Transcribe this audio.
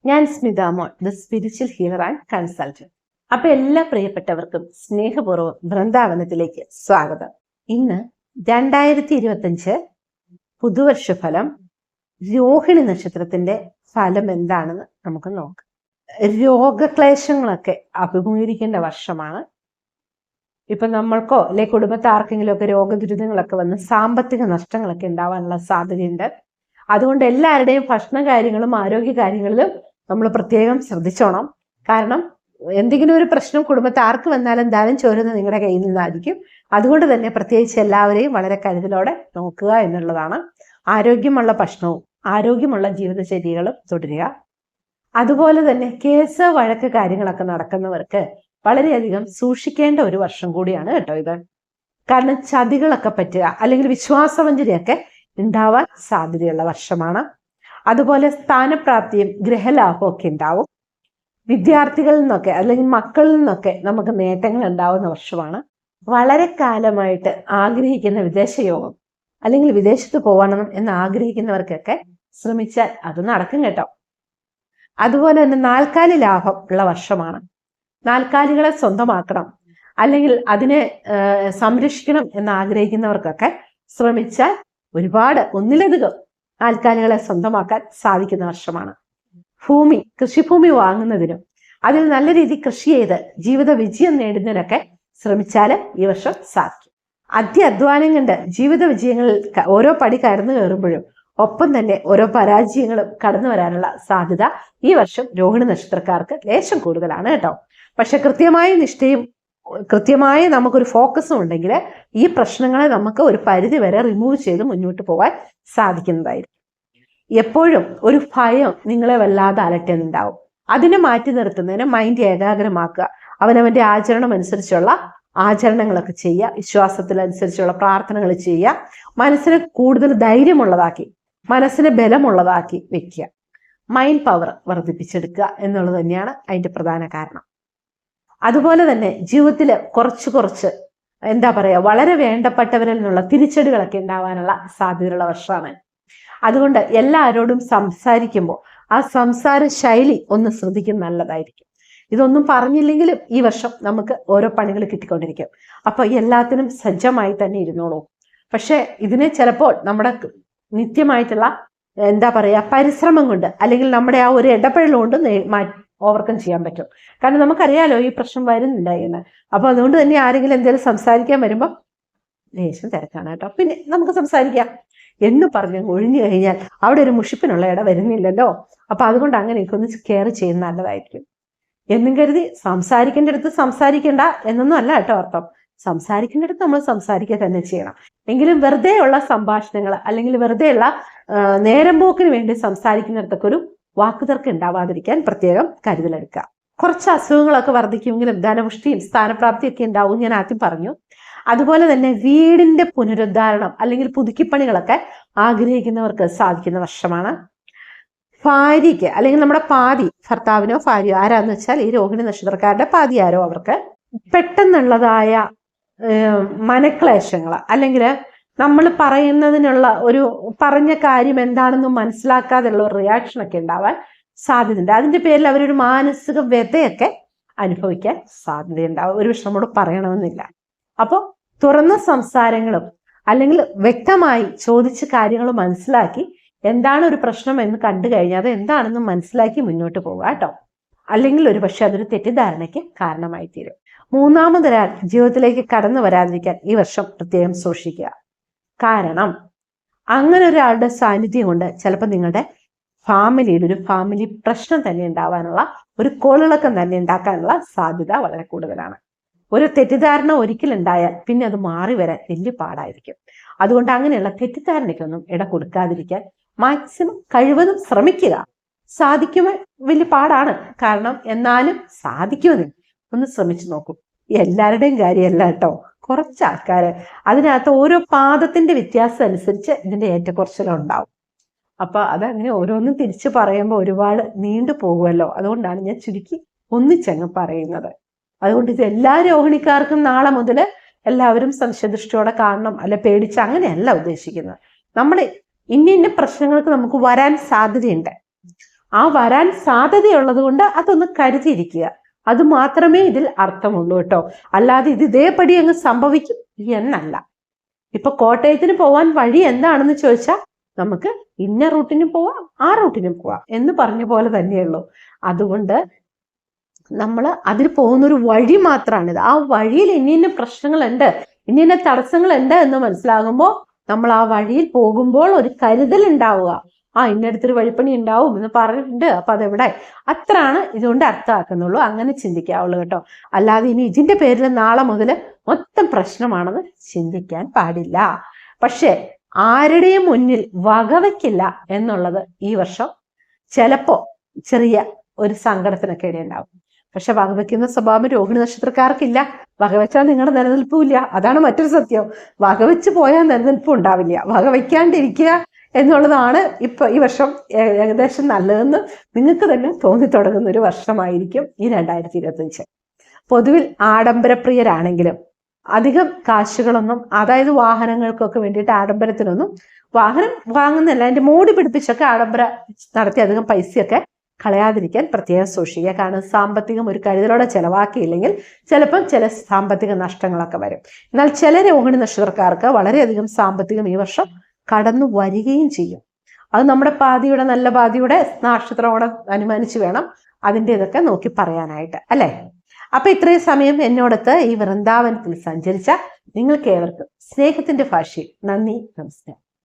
ഞാൻ സ്മിത മോൾ, the spiritual healer and consultant. അപ്പൊ എല്ലാ പ്രിയപ്പെട്ടവർക്കും സ്നേഹപൂർവ്വം വൃന്ദാവനത്തിലേക്ക് സ്വാഗതം. ഇന്ന് 2025 പുതുവർഷ ഫലം, രോഹിണി നക്ഷത്രത്തിന്റെ ഫലം എന്താണെന്ന് നമുക്ക് നോക്കാം. രോഗക്ലേശങ്ങളൊക്കെ അഭിമുഖീകരിക്കേണ്ട വർഷമാണ്. ഇപ്പൊ നമ്മൾക്കോ അല്ലെ കുടുംബത്തെ ആർക്കെങ്കിലും ഒക്കെ രോഗദുരിതങ്ങളൊക്കെ വന്ന് സാമ്പത്തിക നഷ്ടങ്ങളൊക്കെ ഉണ്ടാവാനുള്ള സാധ്യതയുണ്ട്. അതുകൊണ്ട് എല്ലാവരുടെയും ഭക്ഷണ കാര്യങ്ങളും ആരോഗ്യ കാര്യങ്ങളിലും നമ്മൾ പ്രത്യേകം ശ്രദ്ധിച്ചോണം. കാരണം എന്തെങ്കിലും ഒരു പ്രശ്നം കുടുംബത്തെ ആർക്ക് വന്നാലും എന്തായാലും ചോരുന്നത് നിങ്ങളുടെ കയ്യിൽ നിന്നായിരിക്കും. അതുകൊണ്ട് തന്നെ പ്രത്യേകിച്ച് എല്ലാവരെയും വളരെ കരുതലോടെ നോക്കുക എന്നുള്ളതാണ്. ആരോഗ്യമുള്ള ഭക്ഷണവും ആരോഗ്യമുള്ള ജീവിതചര്യകളും തുടരുക. അതുപോലെ തന്നെ കേസ് വഴക്ക് കാര്യങ്ങളൊക്കെ നടക്കുന്നവർക്ക് വളരെയധികം സൂക്ഷിക്കേണ്ട ഒരു വർഷം കൂടിയാണ് കേട്ടോ ഇത്. കാരണം ചതികളൊക്കെ പറ്റുക അല്ലെങ്കിൽ വിശ്വാസവഞ്ചനയൊക്കെ ഉണ്ടാവാൻ സാധ്യതയുള്ള വർഷമാണ്. അതുപോലെ സ്ഥാനപ്രാപ്തിയും ഗ്രഹലാഭവും ഒക്കെ ഉണ്ടാവും. വിദ്യാർത്ഥികളിൽ നിന്നൊക്കെ അല്ലെങ്കിൽ മക്കളിൽ നിന്നൊക്കെ നമുക്ക് നേട്ടങ്ങൾ ഉണ്ടാവുന്ന വർഷമാണ്. വളരെ കാലമായിട്ട് ആഗ്രഹിക്കുന്ന വിദേശ യോഗം അല്ലെങ്കിൽ വിദേശത്ത് പോകണം എന്ന് ആഗ്രഹിക്കുന്നവർക്കൊക്കെ ശ്രമിച്ചാൽ അത് നടക്കും കേട്ടോ. അതുപോലെ തന്നെ നാൽക്കാലി ലാഭം ഉള്ള വർഷമാണ്. നാൽക്കാലികളെ സ്വന്തമാക്കണം അല്ലെങ്കിൽ അതിനെ സംരക്ഷിക്കണം എന്ന് ആഗ്രഹിക്കുന്നവർക്കൊക്കെ ശ്രമിച്ചാൽ ഒരുപാട് ഒന്നിലധികം നാൽക്കാലികളെ സ്വന്തമാക്കാൻ സാധിക്കുന്ന വർഷമാണ്. കൃഷിഭൂമി വാങ്ങുന്നതിനും അതിൽ നല്ല രീതിയിൽ കൃഷി ചെയ്ത് ജീവിത വിജയം നേടുന്നതിനൊക്കെ ശ്രമിച്ചാൽ ഈ വർഷം സാധിക്കും. അധ്വാനം കൊണ്ട് ജീവിത വിജയങ്ങളിൽ ഓരോ പടി കയറുന്നു കയറുമ്പോഴും ഒപ്പം തന്നെ ഓരോ പരാജയങ്ങളും കടന്നു വരാനുള്ള സാധ്യത ഈ വർഷം രോഹിണി നക്ഷത്രക്കാർക്ക് ലേശം കൂടുതലാണ് കേട്ടോ. പക്ഷെ കൃത്യമായ നിഷ്ഠയും കൃത്യമായ നമുക്കൊരു ഫോക്കസും ഉണ്ടെങ്കിൽ ഈ പ്രശ്നങ്ങളെ നമുക്ക് ഒരു പരിധി വരെ റിമൂവ് ചെയ്ത് മുന്നോട്ട് പോകാൻ സാധിക്കുന്നതായിരിക്കും. എപ്പോഴും ഒരു ഭയം നിങ്ങളെ വല്ലാതെ അലട്ടുന്നുണ്ടാവും. അതിനെ മാറ്റി നിർത്തുന്നതിന് മൈൻഡ് ഏകാഗ്രമാക്കുക. അവനവന്റെ ആചരണം അനുസരിച്ചുള്ള ആചരണങ്ങളൊക്കെ ചെയ്യുക. വിശ്വാസത്തിനനുസരിച്ചുള്ള പ്രാർത്ഥനകൾ ചെയ്യുക. മനസ്സിനെ കൂടുതൽ ധൈര്യമുള്ളതാക്കി മനസ്സിനെ ബലമുള്ളതാക്കി വെക്കുക. മൈൻഡ് പവർ വർദ്ധിപ്പിച്ചെടുക്കുക എന്നുള്ളത് തന്നെയാണ് അതിന്റെ പ്രധാന കാരണം. അതുപോലെ തന്നെ ജീവിതത്തിൽ കുറച്ച് എന്താ പറയുക, വളരെ വേണ്ടപ്പെട്ടവരിൽ നിന്നുള്ള തിരിച്ചടികളൊക്കെ ഉണ്ടാവാനുള്ള സാധ്യതയുള്ള വർഷമാണ്. അതുകൊണ്ട് എല്ലാവരോടും സംസാരിക്കുമ്പോൾ ആ സംസാര ശൈലി ഒന്ന് ശ്രദ്ധിക്കുന്നത് നല്ലതായിരിക്കും. ഇതൊന്നും പറഞ്ഞില്ലെങ്കിലും ഈ വർഷം നമുക്ക് ഓരോ പണികൾ കിട്ടിക്കൊണ്ടിരിക്കും. അപ്പൊ എല്ലാത്തിനും സജ്ജമായി തന്നെ ഇരുന്നോളൂ. പക്ഷെ ഇതിനെ ചിലപ്പോൾ നമ്മുടെ നിത്യമായിട്ടുള്ള എന്താ പറയുക പരിശ്രമം കൊണ്ട് അല്ലെങ്കിൽ നമ്മുടെ ആ ഒരു ഇടപെടൽ കൊണ്ട് ഓവർകം ചെയ്യാൻ പറ്റും. കാരണം നമുക്കറിയാലോ ഈ പ്രശ്നം വരുന്നുണ്ട് എന്ന്. അപ്പൊ അതുകൊണ്ട് തന്നെ ആരെങ്കിലും എന്തെങ്കിലും സംസാരിക്കാൻ വരുമ്പോൾ ലേശം തിരക്കാണ് കേട്ടോ, പിന്നെ നമുക്ക് സംസാരിക്കാം എന്ന് പറഞ്ഞ് ഒഴിഞ്ഞു കഴിഞ്ഞാൽ അവിടെ ഒരു മുഷിപ്പിനുള്ള ഇട വരുന്നില്ലല്ലോ. അപ്പൊ അതുകൊണ്ട് അങ്ങനെയൊക്കെ ഒന്ന് കെയർ ചെയ്യുന്ന നല്ലതായിരിക്കും. എന്നും കരുതി സംസാരിക്കേണ്ട അടുത്ത് സംസാരിക്കേണ്ട എന്നൊന്നും അല്ല കേട്ടോ അർത്ഥം. സംസാരിക്കേണ്ട അടുത്ത് നമ്മൾ സംസാരിക്കുക തന്നെ ചെയ്യണം. എങ്കിലും വെറുതെയുള്ള സംഭാഷണങ്ങൾ അല്ലെങ്കിൽ വെറുതെയുള്ള നേരം പോക്കിന് വേണ്ടി സംസാരിക്കുന്നിടത്തൊക്കെ ഒരു വാക്കുതർക്കം ഉണ്ടാവാതിരിക്കാൻ പ്രത്യേകം കരുതലെടുക്കുക. കുറച്ച് അസുഖങ്ങളൊക്കെ വർദ്ധിക്കുമെങ്കിലും ധനപുഷ്ടിയും സ്ഥാനപ്രാപ്തിയും ഒക്കെ ഉണ്ടാവും, ഞാൻ ആദ്യം പറഞ്ഞു. അതുപോലെ തന്നെ വീടിന്റെ പുനരുദ്ധാരണം അല്ലെങ്കിൽ പുതുക്കിപ്പണികളൊക്കെ ആഗ്രഹിക്കുന്നവർക്ക് സാധിക്കുന്ന വർഷമാണ്. ഭാര്യയ്ക്ക് അല്ലെങ്കിൽ നമ്മുടെ പാതി ഭർത്താവിനോ ഭാര്യയോ ആരാന്ന് വെച്ചാൽ ഈ രോഹിണി നക്ഷത്രക്കാരുടെ പാതി ആരോ അവർക്ക് പെട്ടെന്നുള്ളതായ മനക്ലേശങ്ങൾ അല്ലെങ്കിൽ നമ്മൾ പറയുന്നതിനുള്ള ഒരു പറഞ്ഞ കാര്യം എന്താണെന്ന് മനസ്സിലാക്കാതെയുള്ള ഒരു റിയാക്ഷൻ ഒക്കെ ഉണ്ടാവാൻ സാധ്യതയുണ്ട്. അതിന്റെ പേരിൽ അവരൊരു മാനസിക വ്യതയൊക്കെ അനുഭവിക്കാൻ സാധ്യതയുണ്ടാവും. ഒരു പക്ഷെ നമ്മോട് പറയണമെന്നില്ല. അപ്പോൾ തുറന്ന സംസാരങ്ങളും അല്ലെങ്കിൽ വ്യക്തമായി ചോദിച്ച കാര്യങ്ങൾ മനസ്സിലാക്കി എന്താണ് ഒരു പ്രശ്നം എന്ന് കണ്ടു കഴിഞ്ഞാൽ അത് എന്താണെന്ന് മനസ്സിലാക്കി മുന്നോട്ട് പോവുക കേട്ടോ. അല്ലെങ്കിൽ ഒരു പക്ഷെ അതൊരു തെറ്റിദ്ധാരണയ്ക്ക് കാരണമായി തീരും. മൂന്നാമതൊരാൾ ജീവിതത്തിലേക്ക് കടന്നു വരാതിരിക്കാൻ ഈ വർഷം പ്രത്യേകം സൂക്ഷിക്കുക. കാരണം അങ്ങനെ ഒരാളുടെ സാന്നിധ്യം കൊണ്ട് ചിലപ്പോൾ നിങ്ങളുടെ ഫാമിലിയിൽ ഒരു ഫാമിലി പ്രശ്നം തന്നെ ഉണ്ടാവാനുള്ള ഒരു കോളിളക്കം തന്നെ ഉണ്ടാക്കാനുള്ള സാധ്യത വളരെ കൂടുതലാണ്. ഒരു തെറ്റിദ്ധാരണ ഒരിക്കലുണ്ടായാൽ പിന്നെ അത് മാറി വരാൻ വലിയ പാടായിരിക്കും. അതുകൊണ്ട് അങ്ങനെയുള്ള തെറ്റിദ്ധാരണയ്ക്കൊന്നും ഇട കൊടുക്കാതിരിക്കാൻ മാക്സിമം കഴിവതും ശ്രമിക്കുക. സാധിക്കുമ്പോൾ വലിയ പാടാണ്, കാരണം എന്നാലും സാധിക്കുമെന്ന് ഒന്ന് ശ്രമിച്ചു നോക്കും. എല്ലാവരുടെയും കാര്യമല്ല കേട്ടോ, കുറച്ച് ആൾക്കാര് അതിനകത്ത് ഓരോ പാദത്തിന്റെ വ്യത്യാസം അനുസരിച്ച് ഇതിന്റെ ഏറ്റക്കുറച്ചിലുണ്ടാവും. അപ്പൊ അതങ്ങനെ ഓരോന്നും തിരിച്ചു പറയുമ്പോൾ ഒരുപാട് നീണ്ടു പോകുമല്ലോ. അതുകൊണ്ടാണ് ഞാൻ ചുരുക്കി ഒന്നിച്ചങ്ങ് പറയുന്നത്. അതുകൊണ്ട് ഇത് എല്ലാ രോഹിണിക്കാർക്കും നാളെ മുതൽ എല്ലാവരും സംശയദൃഷ്ടിയോടെ കാണണം, അല്ല പേടിച്ച് അങ്ങനെയല്ല ഉദ്ദേശിക്കുന്നത്. നമ്മുടെ ഇന്ന പ്രശ്നങ്ങൾക്ക് നമുക്ക് വരാൻ സാധ്യതയുണ്ട്. ആ വരാൻ സാധ്യതയുള്ളത് കൊണ്ട് അതൊന്ന് കരുതിയിരിക്കുക. അത് മാത്രമേ ഇതിൽ അർത്ഥമുള്ളൂ കേട്ടോ. അല്ലാതെ ഇത് ഇതേപടി അങ്ങ് സംഭവിക്കും എന്നല്ല. ഇപ്പൊ കോട്ടയത്തിന് പോവാൻ വഴി എന്താണെന്ന് ചോദിച്ചാൽ നമുക്ക് ഇന്ന റൂട്ടിന് പോവാം, ആ റൂട്ടിന് പോവാം എന്ന് പറഞ്ഞ പോലെ തന്നെയുള്ളൂ. അതുകൊണ്ട് നമ്മൾ അതിന് പോകുന്നൊരു വഴി മാത്രമാണിത്. ആ വഴിയിൽ ഇന്ന പ്രശ്നങ്ങളുണ്ട്, ഇന്ന തടസ്സങ്ങളുണ്ട് എന്ന് മനസ്സിലാകുമ്പോൾ നമ്മൾ ആ വഴിയിൽ പോകുമ്പോൾ ഒരു കരുതൽ ഉണ്ടാവുക. ഇന്നടുത്തൊരു വഴിപ്പണി ഉണ്ടാവും എന്ന് പറഞ്ഞിട്ടുണ്ട്, അപ്പൊ അതെവിടെ, അത്രയാണ് ഇതുകൊണ്ട് അർത്ഥമാക്കുന്നുള്ളൂ. അങ്ങനെ ചിന്തിക്കാവുള്ളൂ കേട്ടോ. അല്ലാതെ ഇനി ഇതിന്റെ പേരിൽ നാളെ മുതൽ മൊത്തം പ്രശ്നമാണെന്ന് ചിന്തിക്കാൻ പാടില്ല. പക്ഷെ ആരുടെയും മുന്നിൽ വകവയ്ക്കില്ല എന്നുള്ളത് ഈ വർഷം ചിലപ്പോ ചെറിയ ഒരു സങ്കടത്തിനൊക്കെ ഇടയുണ്ടാവും. പക്ഷെ വകവയ്ക്കുന്ന സ്വഭാവം രോഹിണി നക്ഷത്രക്കാർക്കില്ല. വകവെച്ചാൽ നിങ്ങളുടെ നിലനിൽപ്പുമില്ല. അതാണ് മറ്റൊരു സത്യം. വകവെച്ച് പോയാൽ നിലനിൽപ്പും ഉണ്ടാവില്ല. വകവയ്ക്കാണ്ടിരിക്കുക എന്നുള്ളതാണ് ഇപ്പൊ ഈ വർഷം ഏകദേശം നല്ലതെന്ന് നിങ്ങൾക്ക് തന്നെ തോന്നി തുടങ്ങുന്ന ഒരു വർഷമായിരിക്കും ഈ 2025. പൊതുവിൽ ആഡംബരപ്രിയരാണെങ്കിലും അധികം കാശുകളൊന്നും, അതായത് വാഹനങ്ങൾക്കൊക്കെ വേണ്ടിയിട്ട് ആഡംബരത്തിനൊന്നും, വാഹനം വാങ്ങുന്നില്ല, അതിന്റെ മോടി പിടിപ്പിച്ചൊക്കെ ആഡംബരം നടത്തി അധികം പൈസയൊക്കെ കളയാതിരിക്കാൻ പ്രത്യേകം സൂക്ഷിക്കുക. കാരണം സാമ്പത്തികം ഒരു കരുതലോടെ ചെലവാക്കിയില്ലെങ്കിൽ ചിലപ്പം ചില സാമ്പത്തിക നഷ്ടങ്ങളൊക്കെ വരും. എന്നാൽ ചില രോഹിണി നക്ഷത്രക്കാർക്ക് വളരെയധികം സാമ്പത്തികം ഈ വർഷം കടന്നു വരികയും ചെയ്യും. അത് നമ്മുടെ പാതിയുടെ, നല്ല പാതിയുടെ നക്ഷത്രത്തോടെ അനുമാനിച്ച് വേണം അതിൻ്റെ ഇതൊക്കെ നോക്കി പറയാനായിട്ട്, അല്ലേ? അപ്പൊ ഇത്രയും സമയം എന്നോടൊത്ത് ഈ വൃന്ദാവനത്തിൽ സഞ്ചരിച്ച നിങ്ങൾക്ക് ഏവർക്കും സ്നേഹത്തിന്റെ ഭാഷയിൽ നന്ദി, നമസ്കാരം.